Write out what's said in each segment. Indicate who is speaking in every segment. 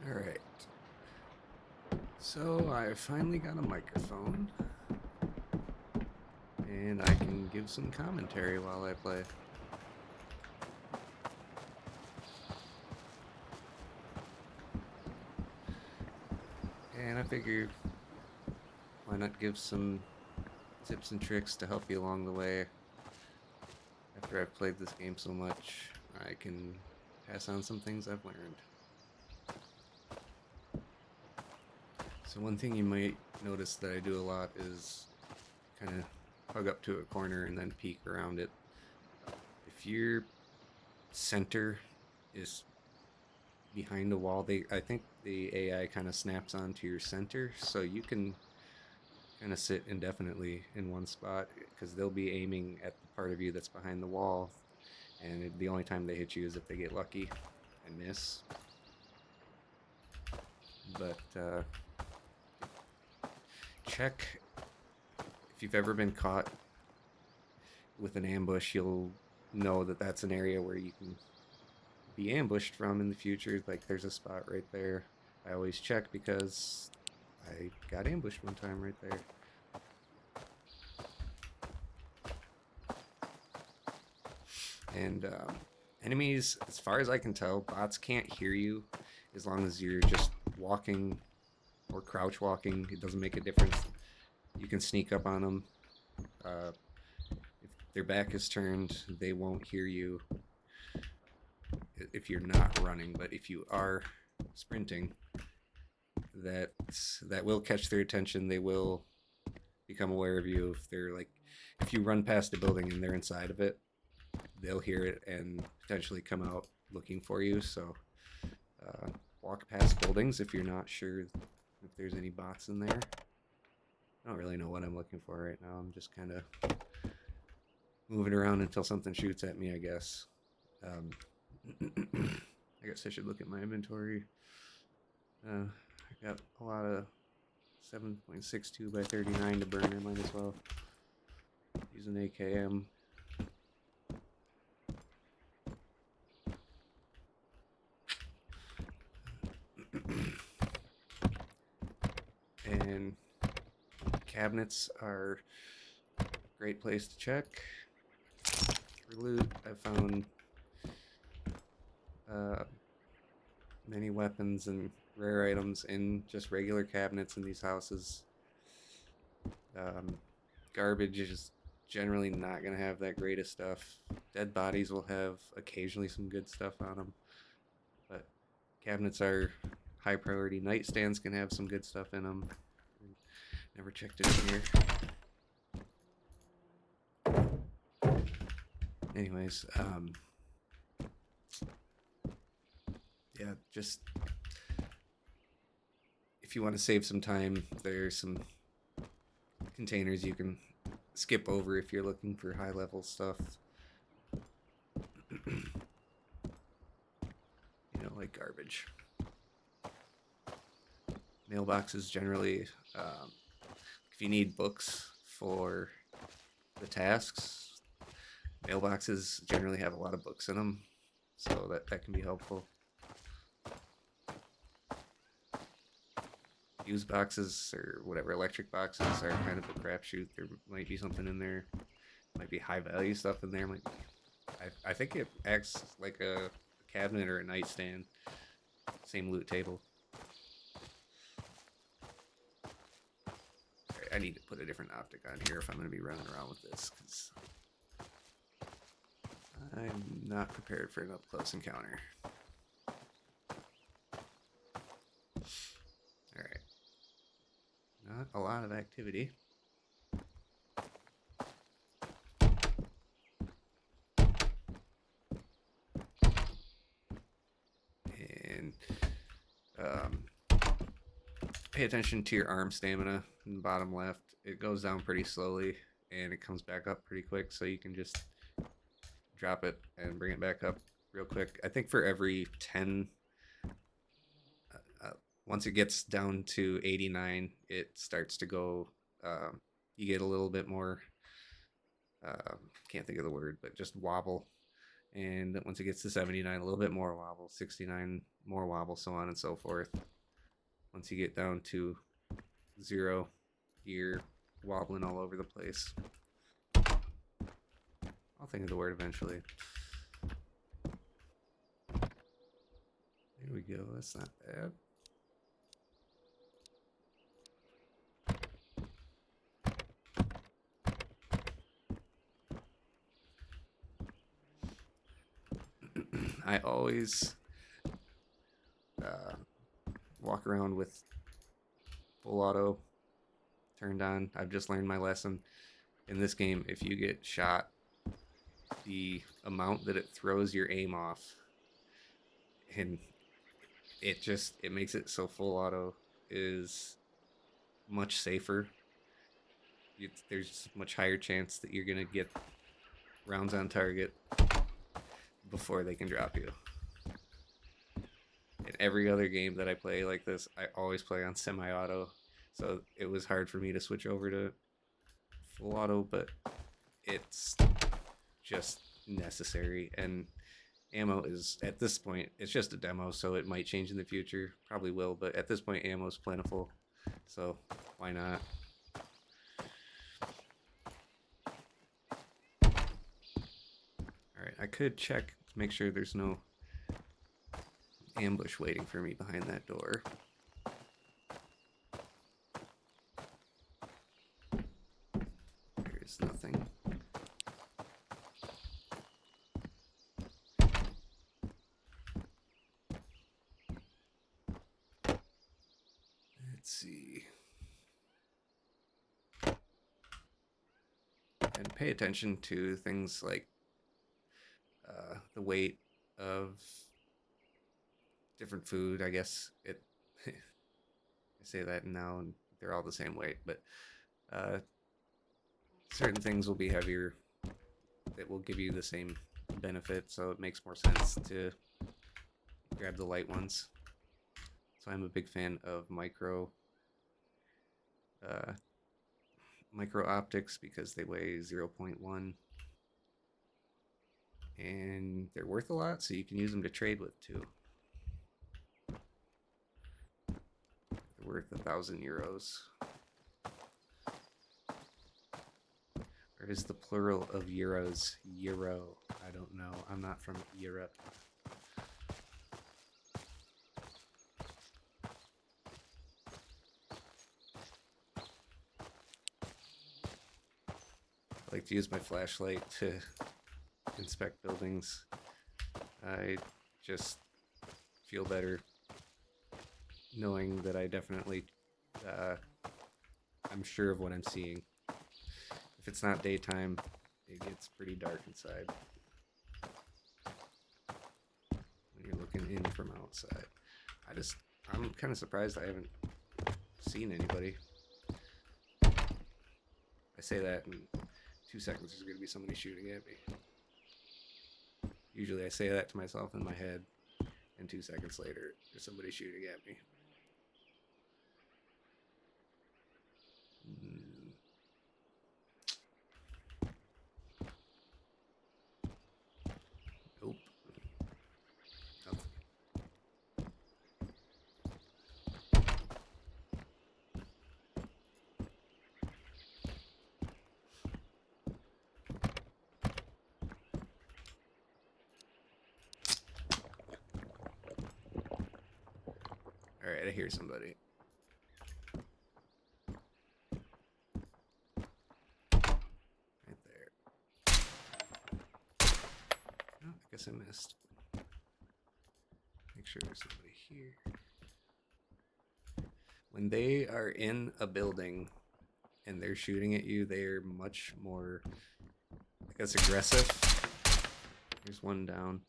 Speaker 1: Alright, so I finally got a microphone, and I can give some commentary while I play. And I figure, why not give some tips and tricks to help you along the way. After I've played this game so much, I can pass on some things I've learned. So one thing you might notice that I do a lot is kind of hug up to a corner and then peek around it. If your center is behind a wall, I think the AI kind of snaps onto your center, so you can kind of sit indefinitely in one spot because they'll be aiming at the part of you that's behind the wall, and the only time they hit you is if they get lucky and miss. But check if you've ever been caught with an ambush, you'll know that that's an area where you can be ambushed from in the future. Like there's a spot right there. I always check because I got ambushed one time right there. And enemies, as far as I can tell, bots can't hear you as long as you're just walking or crouch walking. It doesn't make a difference. You can sneak up on them. If their back is turned, they won't hear you if you're not running. But if you are sprinting, that that will catch their attention. They will become aware of you if they're like, if you run past a building and they're inside of it, they'll hear it and potentially come out looking for you. So uh, walk past buildings if you're not sure if there's any bots in there. I don't really know what I'm looking for right now. I'm just kind of moving around until something shoots at me, I guess. Um, I guess I should look at my inventory. I got a lot of 7.62 by 39 to burn. I might as well use an AKM. And cabinets are a great place to check for loot. I found uh, many weapons and rare items in just regular cabinets in these houses. Um, Garbage is generally not going to have that greatest stuff. Dead bodies will have occasionally some good stuff on them, but cabinets are high priority. Nightstands can have some good stuff in them. Never checked it in here. Anyways, yeah, just if you want to save some time, there's some containers you can skip over if you're looking for high level stuff. Like garbage. Mailboxes generally, if you need books for the tasks, mailboxes generally have a lot of books in them, so that can be helpful. Fuse boxes or whatever electric boxes are kind of a crapshoot. There might be something in there, might be high value stuff in there. I think it acts like a cabinet or a nightstand. Same loot table. I need to put a different optic on here if I'm going to be running around with this, because I'm not prepared for an up close encounter. Alright. Not a lot of activity. And pay attention to your arm stamina in the bottom left. It goes down pretty slowly and it comes back up pretty quick, so you can just drop it and bring it back up real quick. I think for every 10, once it gets down to 89, it starts to go, you get a little bit more, can't think of the word, but just wobble. And once it gets to 79, a little bit more wobble, 69 more wobble, so on and so forth. Once you get down to 0, you're wobbling all over the place. I'll think of the word eventually. There we go. That's not bad. I always walk around with full auto turned on. I've just learned my lesson. In this game, if you get shot, the amount that it throws your aim off, and it makes it so full auto is much safer. There's much higher chance that you're gonna get rounds on target before they can drop you. In every other game that I play like this, I always play on semi-auto, so it was hard for me to switch over to full auto, but it's just necessary. And ammo is, at this point, it's just a demo, so it might change in the future, probably will, but at this point ammo is plentiful, so why not? Alright, I could check to make sure there's no ambush waiting for me behind that door. There's nothing. Let's see. And pay attention to things like the weight of different food. I guess it I say that now and they're all the same weight, but certain things will be heavier that will give you the same benefit, so it makes more sense to grab the light ones. So I'm a big fan of micro optics because they weigh 0.1 and they're worth a lot, so you can use them to trade with too. They're worth 1,000 euros. Or is the plural of euros euro? I don't know. I'm not from Europe. I like to use my flashlight to inspect buildings. I just feel better knowing that I definitely I'm sure of what I'm seeing. If it's not daytime, it gets pretty dark inside when you're looking in from outside. I'm kind of surprised I haven't seen anybody. I say that in 2 seconds there's going to be somebody shooting at me. Usually I say that to myself in my head, and 2 seconds later there's somebody shooting at me. Nope. Nothing. Alright, I hear somebody. Right there. Oh, I guess I missed. Make sure there's somebody here. When they are in a building and they're shooting at you, they're much more, I guess, aggressive. There's one down.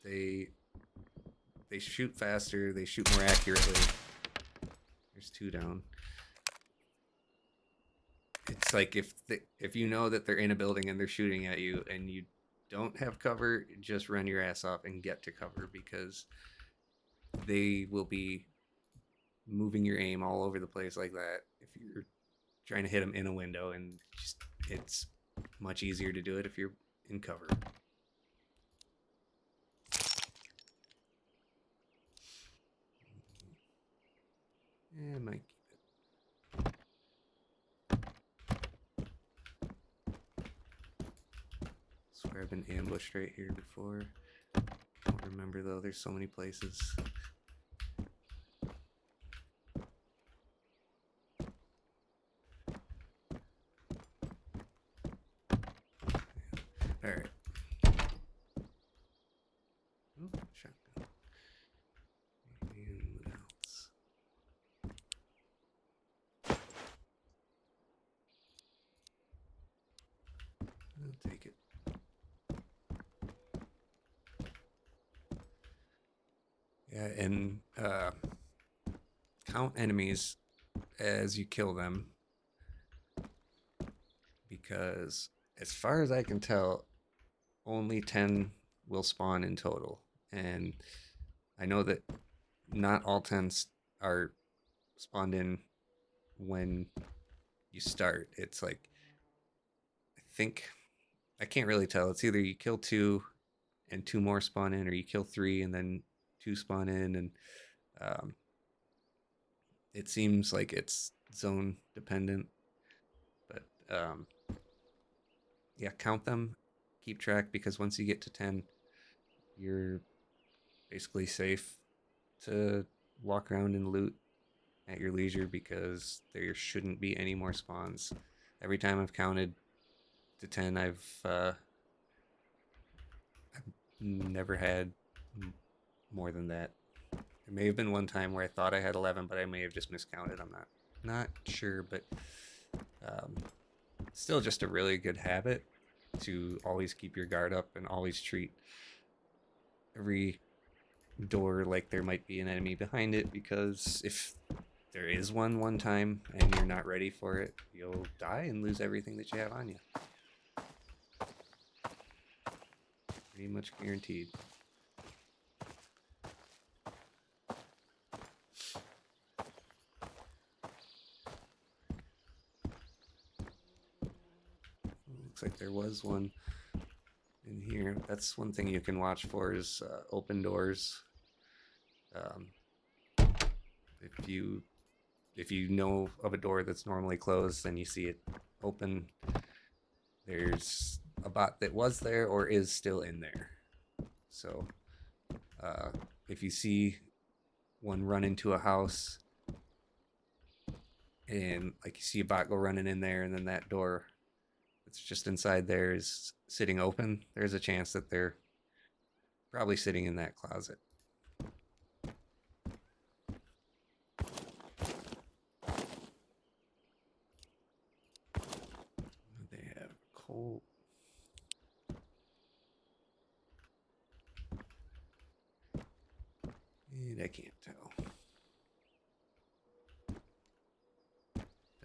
Speaker 1: They shoot faster. They shoot more accurately. There's 2 down. It's like if you know that they're in a building and they're shooting at you and you don't have cover, just run your ass off and get to cover, because they will be moving your aim all over the place like that if you're trying to hit them in a window, and just it's Much easier to do it if you're in cover. I might keep it. Swear I've been ambushed right here before. Don't remember though, there's so many places. Alright. Oh, shotgun. And what else? I'll take it. Yeah, and count enemies as you kill them, because as far as I can tell, only 10 will spawn in total. And I know that not all 10 are spawned in when you start. It's like, I think, I can't really tell. It's either you kill 2 and 2 more spawn in, or you kill 3 and then 2 spawn in. And um, it seems like it's zone dependent. But yeah, count them, keep track, because once you get to 10, you're basically safe to walk around and loot at your leisure, because there shouldn't be any more spawns. Every time I've counted to 10, I've never had more than that. There may have been one time where I thought I had 11, but I may have just miscounted. I'm not sure, but still just a really good habit to always keep your guard up and always treat every door like there might be an enemy behind it, because if there is one time and you're not ready for it, you'll die and lose everything that you have on you. Pretty much guaranteed. Looks like there was one in here. That's one thing you can watch for, is open doors. If you know of a door that's normally closed and you see it open, there's a bot that was there or is still in there. So if you see one run into a house and like you see a bot go running in there, and then that door that's just inside there is sitting open, there's a chance that they're probably sitting in that closet. They have coal. And I can't tell.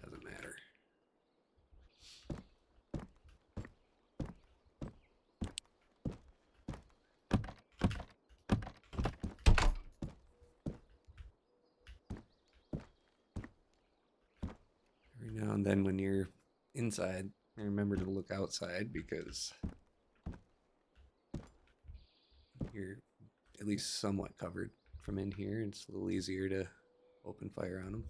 Speaker 1: Doesn't matter. Every now and then when you're inside, remember to look outside, because you're at least somewhat covered from in here. It's a little easier to open fire on them.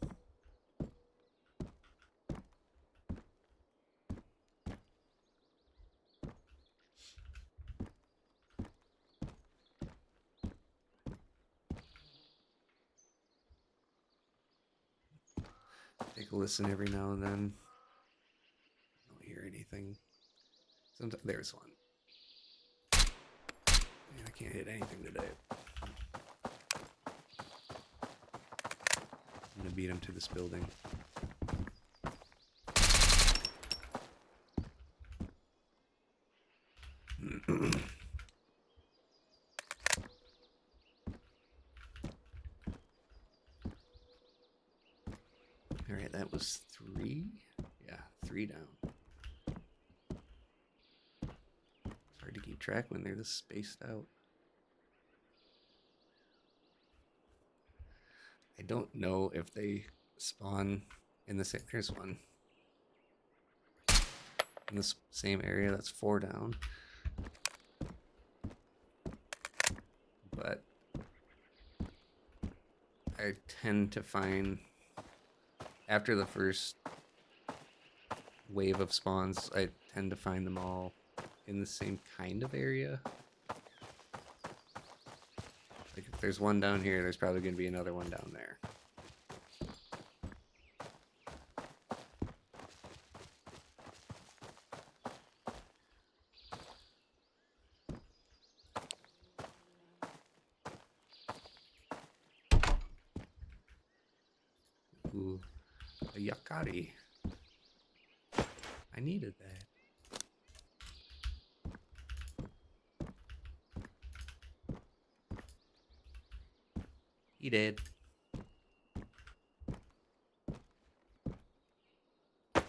Speaker 1: Take a listen every now and then. Don't hear anything. Sometimes there's one. Man, I can't hit anything today. I'm gonna beat him to this building. Alright, that was 3. Yeah, 3 down. It's hard to keep track when they're this spaced out. I don't know if they spawn in the same. There's one. in this same area. That's 4 down. But I tend to find after the first wave of spawns, I tend to find them all in the same kind of area. Like if there's one down here, there's probably going to be another one down there. Ooh, a yakari. I needed that. He did. All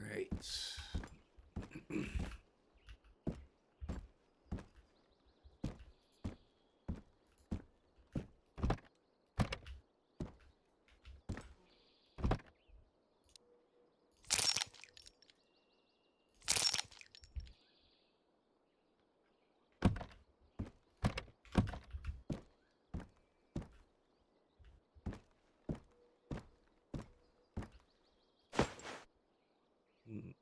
Speaker 1: right. Mm.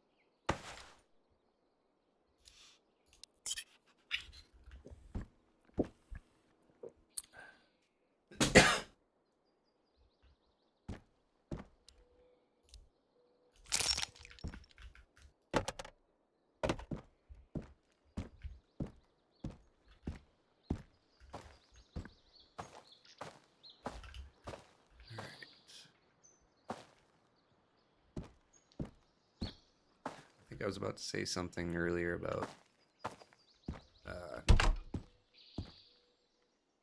Speaker 1: I think I was about to say something earlier about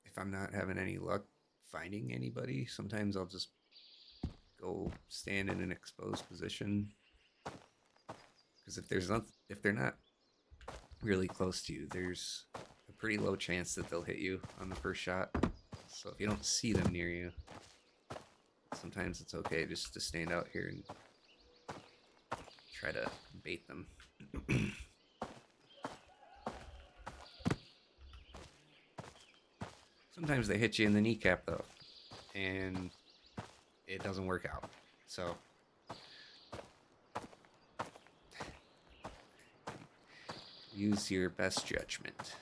Speaker 1: if I'm not having any luck finding anybody, sometimes I'll just go stand in an exposed position. Because if they're not really close to you, there's a pretty low chance that they'll hit you on the first shot. So if you don't see them near you, sometimes it's okay just to stand out here and try to bait them. Sometimes they hit you in the kneecap though, and it doesn't work out. So use your best judgment.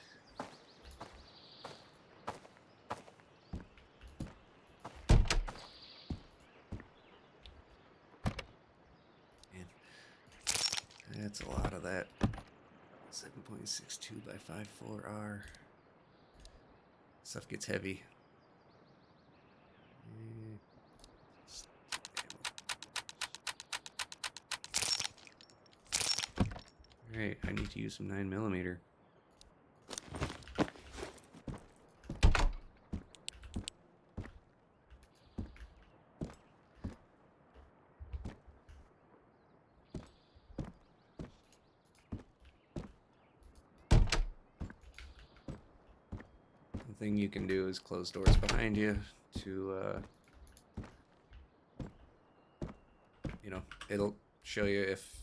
Speaker 1: And that's a lot of that 7.62 by 5.4R. Stuff gets heavy. Alright, I need to use some 9mm. The thing you can do is close doors behind you to, it'll show you if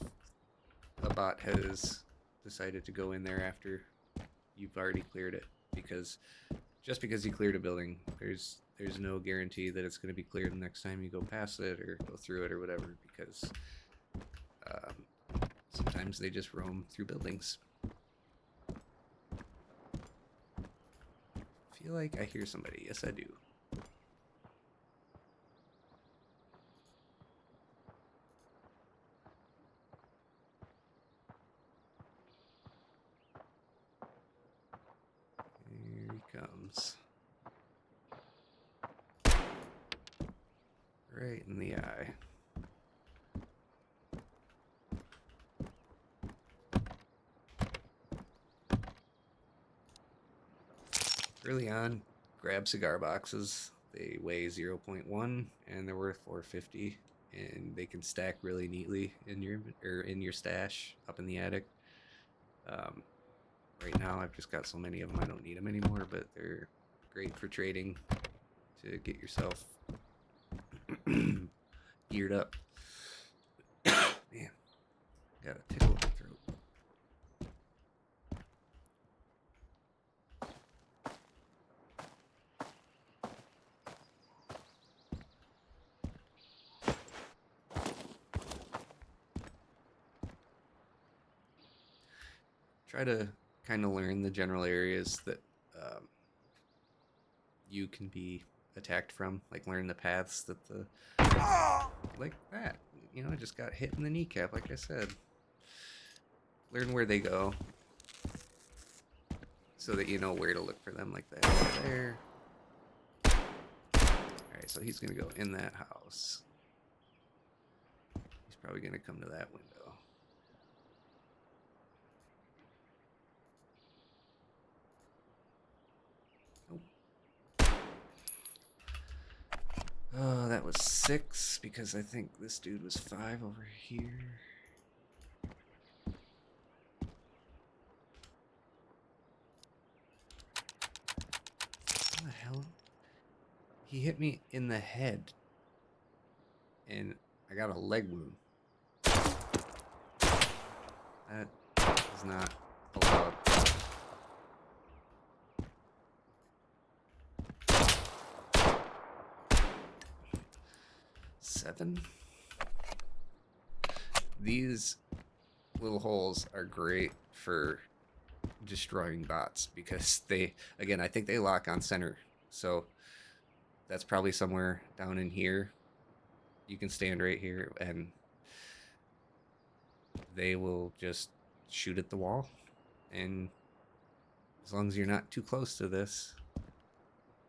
Speaker 1: a bot has decided to go in there after you've already cleared it. Because just because you cleared a building, there's no guarantee that it's going to be cleared the next time you go past it or go through it or whatever, because sometimes they just roam through buildings. I feel like I hear somebody. Yes, I do. Here he comes. Right in the eye. Early on, grab cigar boxes. They weigh 0.1 and they're worth $4.50. and they can stack really neatly in your stash up in the attic. Right now, I've just got so many of them I don't need them anymore, but they're great for trading to get yourself geared up. Man, got a tickle in my throat. Try to kind of learn the general areas that you can be attacked from. Like learn the paths that the like that. You know, I just got hit in the kneecap, like I said. Learn where they go, so that you know where to look for them, like that right there. Alright, so he's gonna go in that house. He's probably gonna come to that window. Oh, that was 6 because I think this dude was 5 over here. What the hell? He hit me in the head, and I got a leg wound. That is not allowed. Seven. These little holes are great for destroying bots because they, again, I think they lock on center. So that's probably somewhere down in here. You can stand right here and they will just shoot at the wall. And as long as you're not too close to this,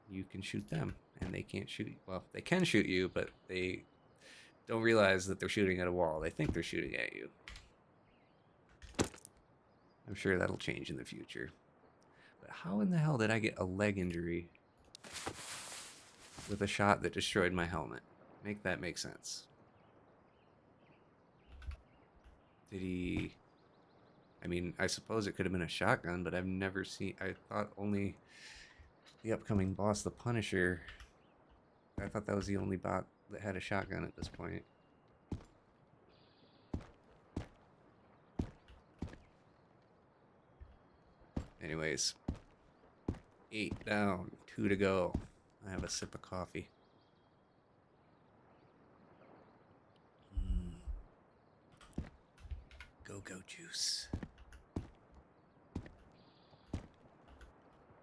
Speaker 1: you can shoot them and they can't shoot you. Well, they can shoot you, but they don't realize that they're shooting at a wall. They think they're shooting at you. I'm sure that'll change in the future. But how in the hell did I get a leg injury with a shot that destroyed my helmet? Make that make sense. Did he... I mean, I suppose it could have been a shotgun, but I've never seen... I thought only the upcoming boss, the Punisher... I thought that was the only bot that had a shotgun at this point. Anyways, 8 down, 2 to go. I have a sip of coffee. Go-go juice.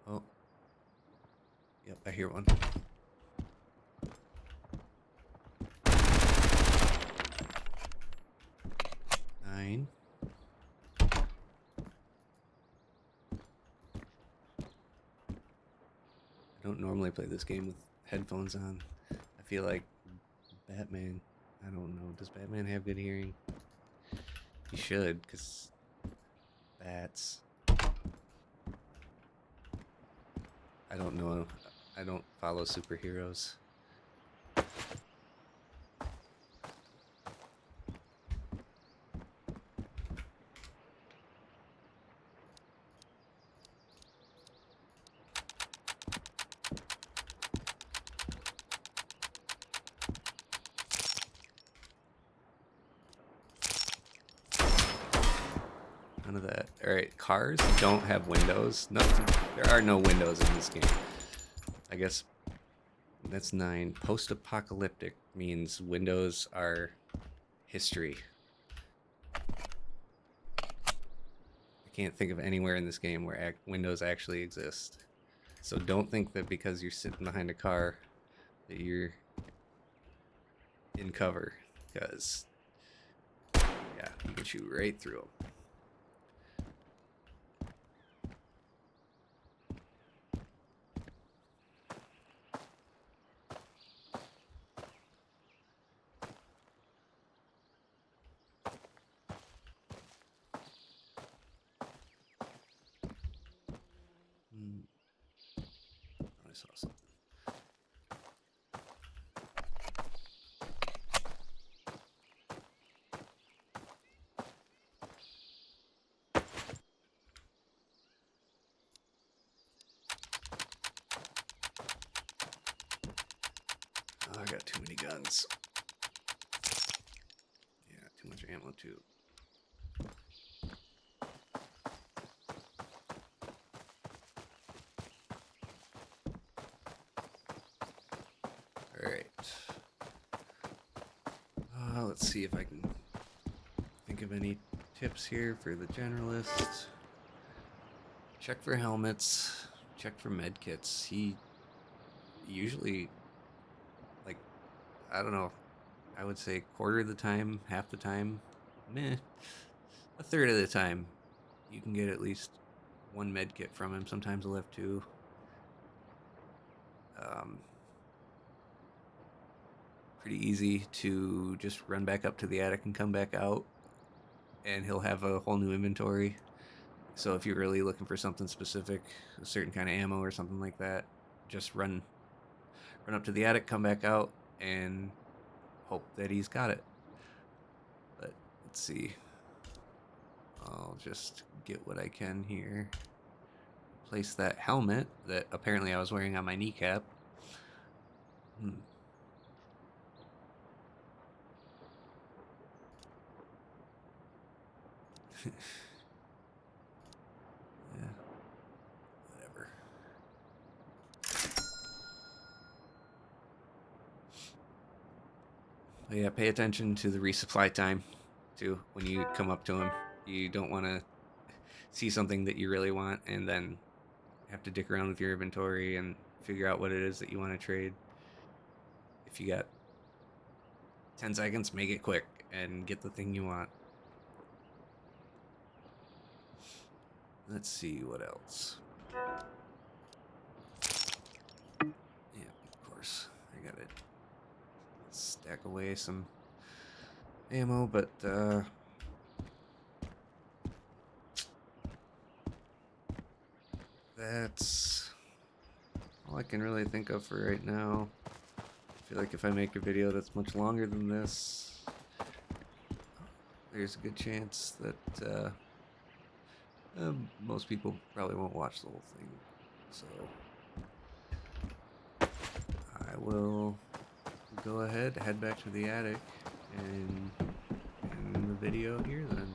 Speaker 1: Oh. Yep, I hear one. Nine. I don't normally play this game with headphones on. I feel like Batman. I don't know. Does Batman have good hearing? He should, because bats. I don't know. I don't follow superheroes. None of that. Alright, cars don't have windows. There are no windows in this game. I guess that's 9. Post-apocalyptic means windows are history. I can't think of anywhere in this game where windows actually exist. So don't think that because you're sitting behind a car that you're in cover, because yeah, you can shoot right through them. I saw something. rounds. Yeah, too much ammo too. All right. Let's see if I can think of any tips here for the generalist. Check for helmets. Check for med kits. He usually, like, I don't know, I would say quarter of the time, half the time, a third of the time, you can get at least one med kit from him. Sometimes he'll have two. Pretty easy to just run back up to the attic and come back out, and he'll have a whole new inventory. So if you're really looking for something specific, a certain kind of ammo or something like that, just run up to the attic, come back out, and hope that he's got it. But let's see. I'll just get what I can here. Place that helmet that apparently I was wearing on my kneecap. Yeah, whatever. But yeah, pay attention to the resupply time too when you come up to him. You don't want to see something that you really want and then have to dick around with your inventory and figure out what it is that you want to trade. If you got 10 seconds, make it quick and get the thing you want. Let's see what else. Yeah, of course. I gotta stack away some ammo, but that's all I can really think of for right now. I feel like if I make a video that's much longer than this, there's a good chance that most people probably won't watch the whole thing. So I will go ahead, head back to the attic, and end the video here then.